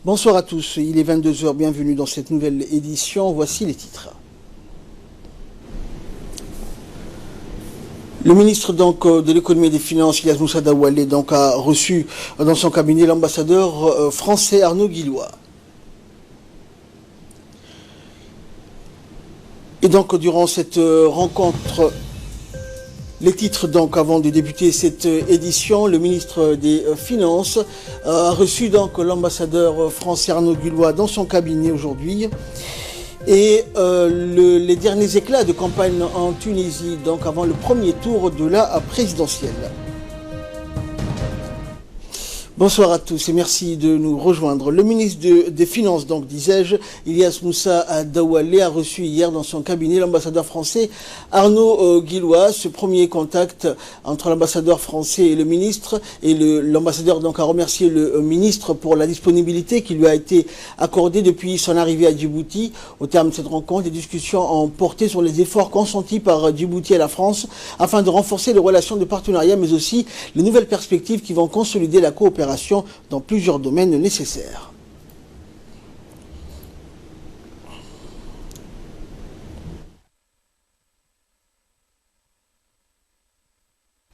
Bonsoir à tous, il est 22 h, bienvenue dans cette nouvelle édition, voici les titres. Le ministre de l'économie et des finances, Ilyas Moussa Daoualé, a reçu dans son cabinet l'ambassadeur français Arnaud Guillois. Et durant cette rencontre, les titres avant de débuter cette édition, le ministre des Finances a reçu l'ambassadeur français Arnaud Guillois dans son cabinet aujourd'hui. Et les derniers éclats de campagne en Tunisie, avant le premier tour de la présidentielle. Bonsoir à tous et merci de nous rejoindre. Le ministre des Finances, disais-je, Ilyas Moussa Daoualé, a reçu hier dans son cabinet l'ambassadeur français Arnaud Guillois. Ce premier contact entre l'ambassadeur français et le ministre, et l'ambassadeur a remercié le ministre pour la disponibilité qui lui a été accordée depuis son arrivée à Djibouti. Au terme de cette rencontre, les discussions ont porté sur les efforts consentis par Djibouti et la France afin de renforcer les relations de partenariat, mais aussi les nouvelles perspectives qui vont consolider la coopération dans plusieurs domaines nécessaires.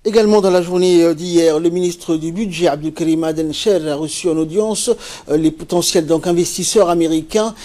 Également dans la journée d'hier, le ministre du Budget, Abdelkarim Adencher, a reçu en audience les potentiels investisseurs américains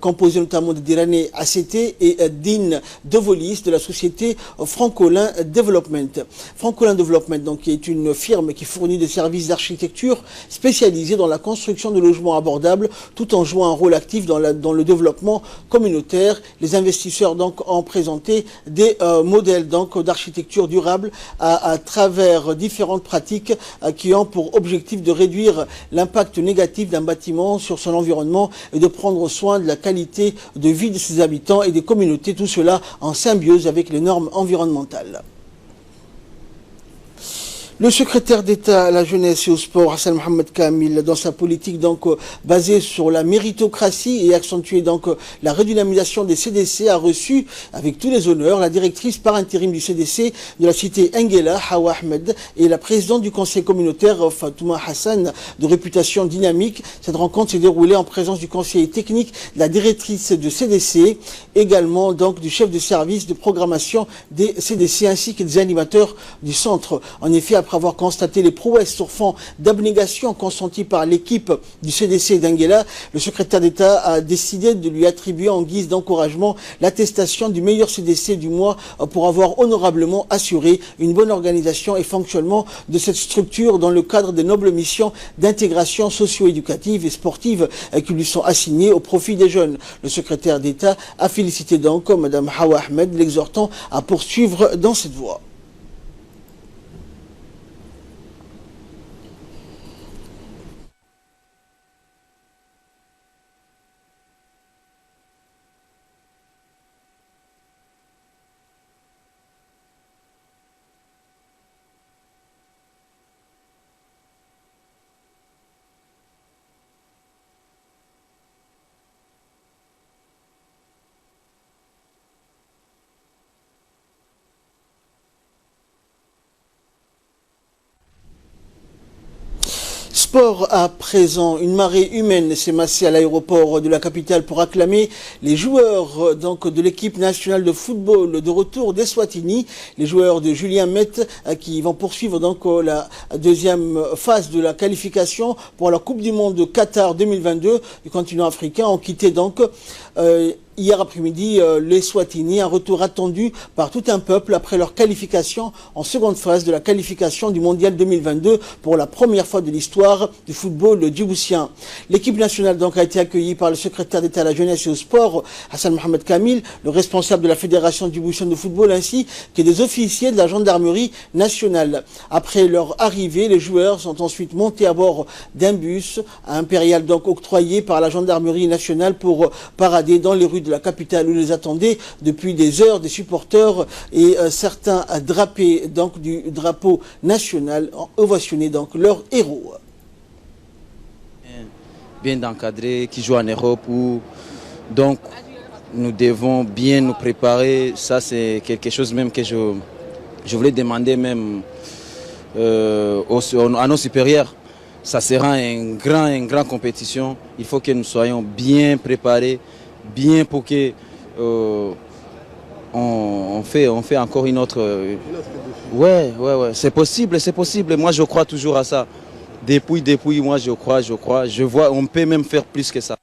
composés notamment de Dirane ACT et Dean Devolis de la société Francolin Development. Francolin Development, qui est une firme qui fournit des services d'architecture spécialisés dans la construction de logements abordables tout en jouant un rôle actif dans le développement communautaire. Les investisseurs ont présenté des modèles d'architecture durable à travers différentes pratiques qui ont pour objectif de réduire l'impact négatif d'un bâtiment sur son environnement et de prendre soin de la qualité de vie de ses habitants et des communautés, tout cela en symbiose avec les normes environnementales. Le secrétaire d'État à la jeunesse et au sport, Hassan Mohamed Kamil, dans sa politique basée sur la méritocratie et accentuée la redynamisation des CDC, a reçu avec tous les honneurs la directrice par intérim du CDC de la cité Nguela, Hawa Ahmed, et la présidente du conseil communautaire, Fatouma Hassan, de réputation dynamique. Cette rencontre s'est déroulée en présence du conseiller technique, de la directrice de CDC, également du chef de service de programmation des CDC ainsi que des animateurs du centre. En effet, après avoir constaté les prouesses sur fond d'abnégation consenties par l'équipe du CDC d'Anguela, le secrétaire d'État a décidé de lui attribuer en guise d'encouragement l'attestation du meilleur CDC du mois pour avoir honorablement assuré une bonne organisation et fonctionnement de cette structure dans le cadre des nobles missions d'intégration socio-éducative et sportive qui lui sont assignées au profit des jeunes. Le secrétaire d'État a félicité Mme Hawa Ahmed, l'exhortant à poursuivre dans cette voie. Sport à présent, une marée humaine s'est massée à l'aéroport de la capitale pour acclamer les joueurs de l'équipe nationale de football de retour d'Eswatini, les joueurs de Julien Met qui vont poursuivre la deuxième phase de la qualification pour la Coupe du Monde de Qatar 2022 du continent africain ont quitté hier après-midi l'Eswatini, un retour attendu par tout un peuple après leur qualification en seconde phase de la qualification du Mondial 2022 pour la première fois de l'histoire du football djiboutien. L'équipe nationale a été accueillie par le secrétaire d'État à la jeunesse et au sport, Hassan Mohamed Kamil, le responsable de la Fédération djiboutienne de football ainsi que des officiers de la gendarmerie nationale. Après leur arrivée, les joueurs sont ensuite montés à bord d'un bus impérial octroyé par la gendarmerie nationale pour parader dans les rues de la capitale où les attendaient depuis des heures des supporters et certains drapés du drapeau national ont ovationné leurs héros. Bien encadré, qui joue en Europe où nous devons bien nous préparer. Ça c'est quelque chose même que je voulais demander même à nos supérieurs. ça sera une grande compétition. Il faut que nous soyons bien préparés, bien pour que on fait encore une autre. Ouais. C'est possible. Moi, je crois toujours à ça. Depuis, moi, je crois. Je vois, on peut même faire plus que ça.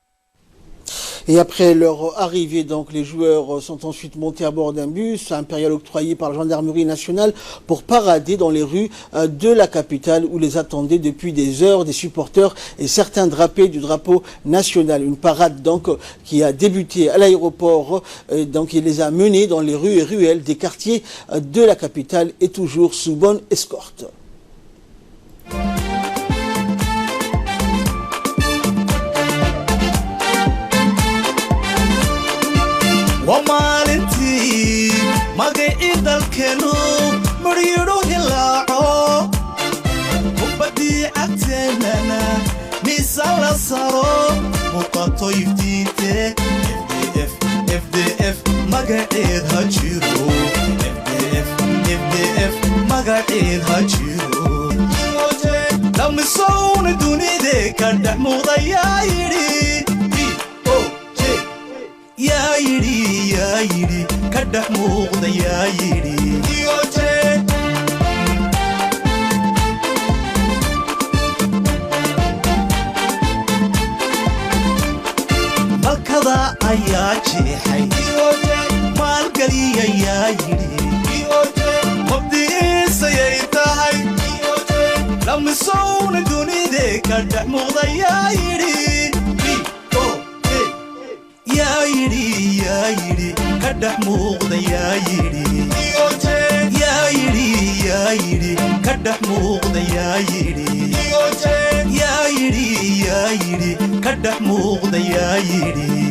Et après leur arrivée, donc, les joueurs sont ensuite montés à bord d'un bus impérial octroyé par la gendarmerie nationale pour parader dans les rues de la capitale où les attendaient depuis des heures des supporters et certains drapés du drapeau national. Une parade donc qui a débuté à l'aéroport, donc il les a menés dans les rues et ruelles des quartiers de la capitale et toujours sous bonne escorte. ومالنتي مقعد الكنو مريرو هلاعو وبدي عتننا ميسال صارو وقطو يفتيته FDF مقعد هجيرو FDF مقعد هجيرو لما صون دوني دي كردح مضيايري يا يري كدح موغدا يا يري مالكدا ايا جيحي مالقليا يا يري مبدي سيتاهي لما صون دوني دي كدح موغدا يا يري يا يري كدح موغدا يا يري يا يري كدح موغدا يا يري يا يري كدح موغدا يا يري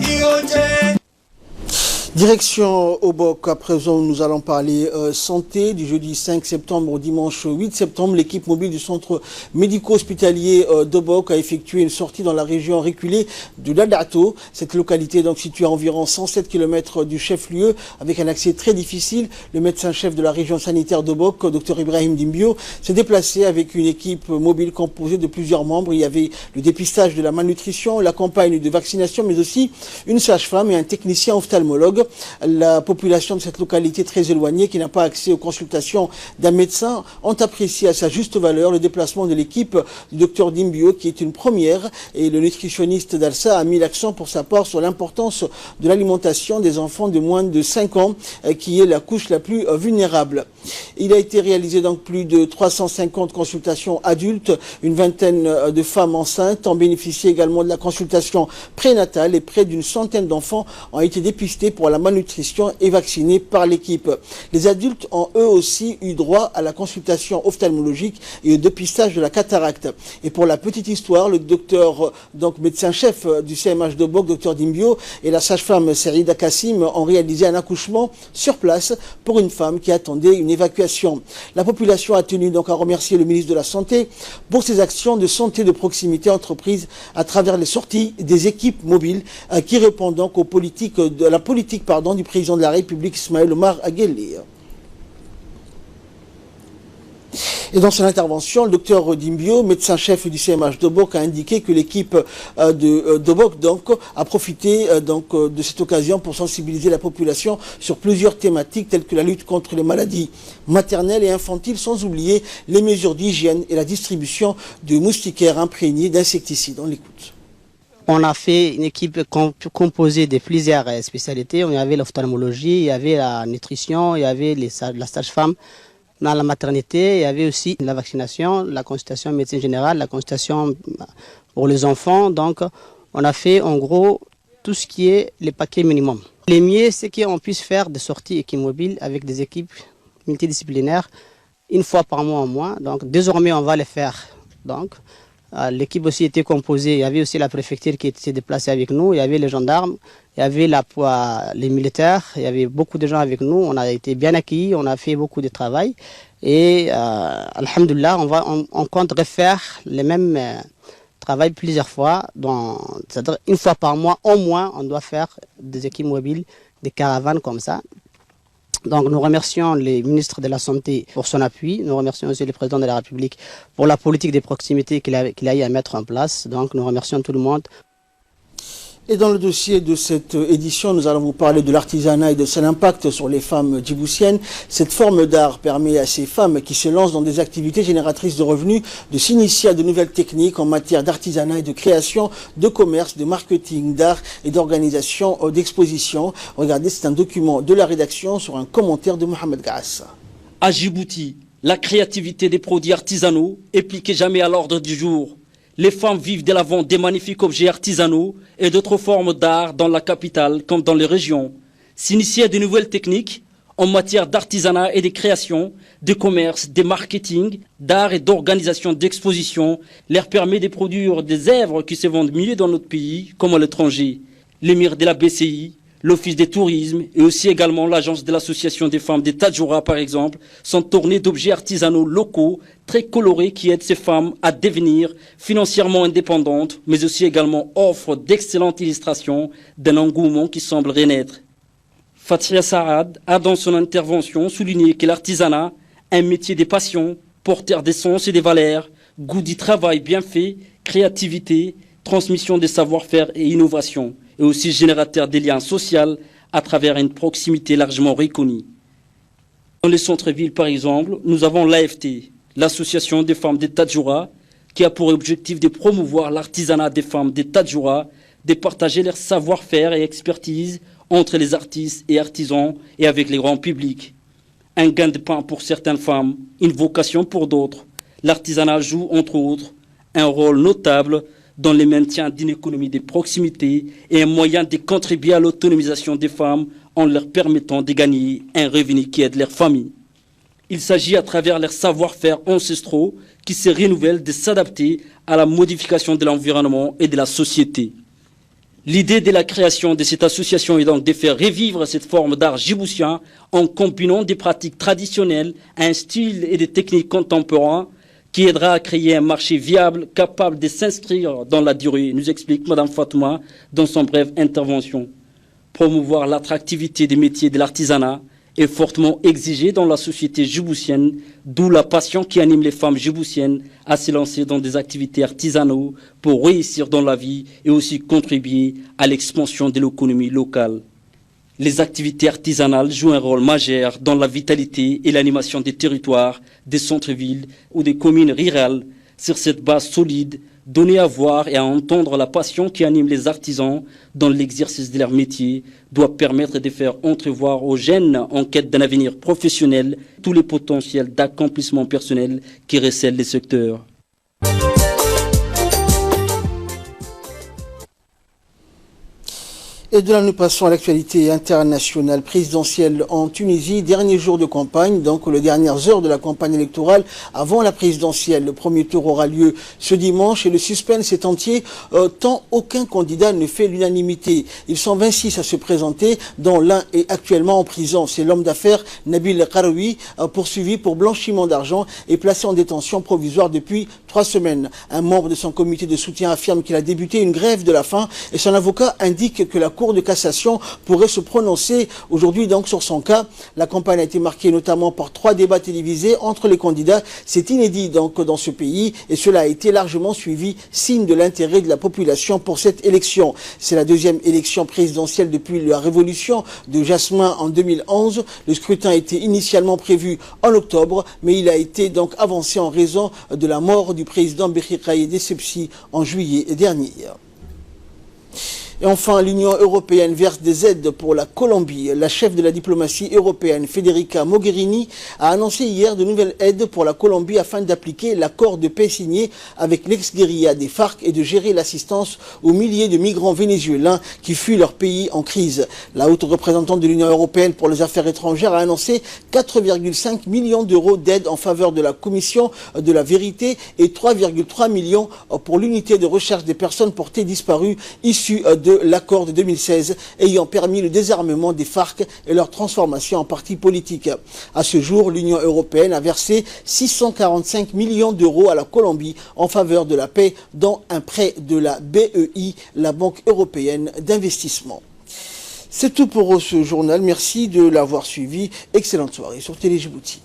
Direction Obok, à présent nous allons parler santé. Du jeudi 5 septembre au dimanche 8 septembre, l'équipe mobile du centre médico-hospitalier d'Obok a effectué une sortie dans la région reculée de l'Adato. Cette localité donc située à environ 107 km du chef-lieu avec un accès très difficile. Le médecin-chef de la région sanitaire d'Obok, Dr Ibrahim Dimbio, s'est déplacé avec une équipe mobile composée de plusieurs membres. Il y avait le dépistage de la malnutrition, la campagne de vaccination, mais aussi une sage-femme et un technicien ophtalmologue. La population de cette localité très éloignée qui n'a pas accès aux consultations d'un médecin ont apprécié à sa juste valeur le déplacement de l'équipe du docteur Dimbio qui est une première, et le nutritionniste d'Alsa a mis l'accent pour sa part sur l'importance de l'alimentation des enfants de moins de 5 ans qui est la couche la plus vulnérable. Il a été réalisé donc plus de 350 consultations adultes, une vingtaine de femmes enceintes ont bénéficié également de la consultation prénatale et près d'une centaine d'enfants ont été dépistés pour la malnutrition et vaccinés par l'équipe. Les adultes ont eux aussi eu droit à la consultation ophtalmologique et au dépistage de la cataracte. Et pour la petite histoire, le docteur, donc médecin-chef du CMH de Bok, docteur Dimbio, et la sage-femme Serida Kassim ont réalisé un accouchement sur place pour une femme qui attendait une évacuation. La population a tenu donc à remercier le ministre de la Santé pour ses actions de santé de proximité entreprises à travers les sorties des équipes mobiles qui répondent donc aux politiques de la politique du président de la République Ismaël Omar Aguelé. Et dans son intervention, le docteur Dimbio, médecin-chef du CMH d'Obok, a indiqué que l'équipe d'Obok a profité de cette occasion pour sensibiliser la population sur plusieurs thématiques telles que la lutte contre les maladies maternelles et infantiles, sans oublier les mesures d'hygiène et la distribution de moustiquaires imprégnés d'insecticides. On l'écoute. On a fait une équipe composée de plusieurs spécialités. Il y avait l'ophtalmologie, il y avait la nutrition, il y avait la sage-femme. Dans la maternité, il y avait aussi la vaccination, la consultation médecine générale, la consultation pour les enfants. Donc, on a fait en gros tout ce qui est les paquets minimum. Le mieux, c'est qu'on puisse faire des sorties équipes mobiles avec des équipes multidisciplinaires une fois par mois au moins. Donc, désormais, on va les faire. Donc, l'équipe aussi était composée. Il y avait aussi la préfecture qui s'est déplacée avec nous. Il y avait les gendarmes, il y avait les militaires. Il y avait beaucoup de gens avec nous. On a été bien accueillis. On a fait beaucoup de travail. Et alhamdoulilah, on compte refaire le même travail plusieurs fois. C'est-à-dire une fois par mois, au moins, on doit faire des équipes mobiles, des caravanes comme ça. Donc nous remercions les ministres de la Santé pour son appui. Nous remercions aussi le président de la République pour la politique des proximités qu'il a eu à mettre en place. Donc nous remercions tout le monde. Et dans le dossier de cette édition, nous allons vous parler de l'artisanat et de son impact sur les femmes djiboutiennes. Cette forme d'art permet à ces femmes qui se lancent dans des activités génératrices de revenus de s'initier à de nouvelles techniques en matière d'artisanat et de création, de commerce, de marketing, d'art et d'organisation d'expositions. Regardez, c'est un document de la rédaction sur un commentaire de Mohamed Gass. À Djibouti, la créativité des produits artisanaux est plus que jamais à l'ordre du jour. Les femmes vivent de la vente des magnifiques objets artisanaux et d'autres formes d'art dans la capitale comme dans les régions. S'initier à de nouvelles techniques en matière d'artisanat et de création, de commerce, de marketing, d'art et d'organisation d'expositions leur permet de produire des œuvres qui se vendent mieux dans notre pays comme à l'étranger. L'émir de la BCI, l'Office des tourismes et aussi également l'Agence de l'Association des femmes des Tadjoura, par exemple, sont tournés d'objets artisanaux locaux très colorés qui aident ces femmes à devenir financièrement indépendantes, mais aussi également offrent d'excellentes illustrations d'un engouement qui semble renaître. Fatia Saad a dans son intervention souligné que l'artisanat, un métier des passions, porteur d'essence et des valeurs, goût du travail bien fait, créativité, transmission des savoir-faire et innovation, et aussi générateur des liens sociaux à travers une proximité largement reconnue. Dans les centres-villes, par exemple, nous avons l'AFT, l'Association des femmes des Tadjoura, qui a pour objectif de promouvoir l'artisanat des femmes des Tadjoura, de partager leur savoir-faire et expertise entre les artistes et artisans et avec les grands publics. Un gain de pain pour certaines femmes, une vocation pour d'autres. L'artisanat joue, entre autres, un rôle notable dans le maintien d'une économie de proximité et un moyen de contribuer à l'autonomisation des femmes en leur permettant de gagner un revenu qui aide leur famille. Il s'agit à travers leurs savoir-faire ancestraux qui se renouvellent de s'adapter à la modification de l'environnement et de la société. L'idée de la création de cette association est donc de faire revivre cette forme d'art djiboutien en combinant des pratiques traditionnelles, un style et des techniques contemporains qui aidera à créer un marché viable capable de s'inscrire dans la durée, nous explique Mme Fatouma dans son brève intervention. Promouvoir l'attractivité des métiers de l'artisanat est fortement exigé dans la société djiboutienne, d'où la passion qui anime les femmes djiboutiennes à se lancer dans des activités artisanaux pour réussir dans la vie et aussi contribuer à l'expansion de l'économie locale. Les activités artisanales jouent un rôle majeur dans la vitalité et l'animation des territoires, des centres-villes ou des communes rurales. Sur cette base solide, donner à voir et à entendre la passion qui anime les artisans dans l'exercice de leur métier doit permettre de faire entrevoir aux jeunes en quête d'un avenir professionnel tous les potentiels d'accomplissement personnel qui recèlent les secteurs. Et de là, nous passons à l'actualité internationale présidentielle en Tunisie. Dernier jour de campagne, donc les dernières heures de la campagne électorale avant la présidentielle. Le premier tour aura lieu ce dimanche et le suspense est entier tant aucun candidat ne fait l'unanimité. Ils sont 26 à se présenter, dont l'un est actuellement en prison. C'est l'homme d'affaires Nabil Karoui, poursuivi pour blanchiment d'argent et placé en détention provisoire depuis 3 semaines. Un membre de son comité de soutien affirme qu'il a débuté une grève de la faim et son avocat indique que la Cour de cassation pourrait se prononcer aujourd'hui donc sur son cas. La campagne a été marquée notamment par 3 débats télévisés entre les candidats. C'est inédit donc dans ce pays et cela a été largement suivi, signe de l'intérêt de la population pour cette élection. C'est la deuxième élection présidentielle depuis la révolution de Jasmin en 2011. Le scrutin était initialement prévu en octobre, mais il a été donc avancé en raison de la mort du président Bekir Kaïd Essebsi en juillet dernier. Et enfin, l'Union européenne verse des aides pour la Colombie. La chef de la diplomatie européenne, Federica Mogherini, a annoncé hier de nouvelles aides pour la Colombie afin d'appliquer l'accord de paix signé avec l'ex-guérilla des FARC et de gérer l'assistance aux milliers de migrants vénézuéliens qui fuient leur pays en crise. La haute représentante de l'Union européenne pour les affaires étrangères a annoncé 4,5 millions d'euros d'aide en faveur de la commission de la vérité et 3,3 millions pour l'unité de recherche des personnes portées disparues issues de l'accord de 2016 ayant permis le désarmement des FARC et leur transformation en parti politique. À ce jour, l'Union européenne a versé 645 millions d'euros à la Colombie en faveur de la paix, dont un prêt de la BEI, la Banque européenne d'investissement. C'est tout pour ce journal. Merci de l'avoir suivi. Excellente soirée sur Télé Djibouti.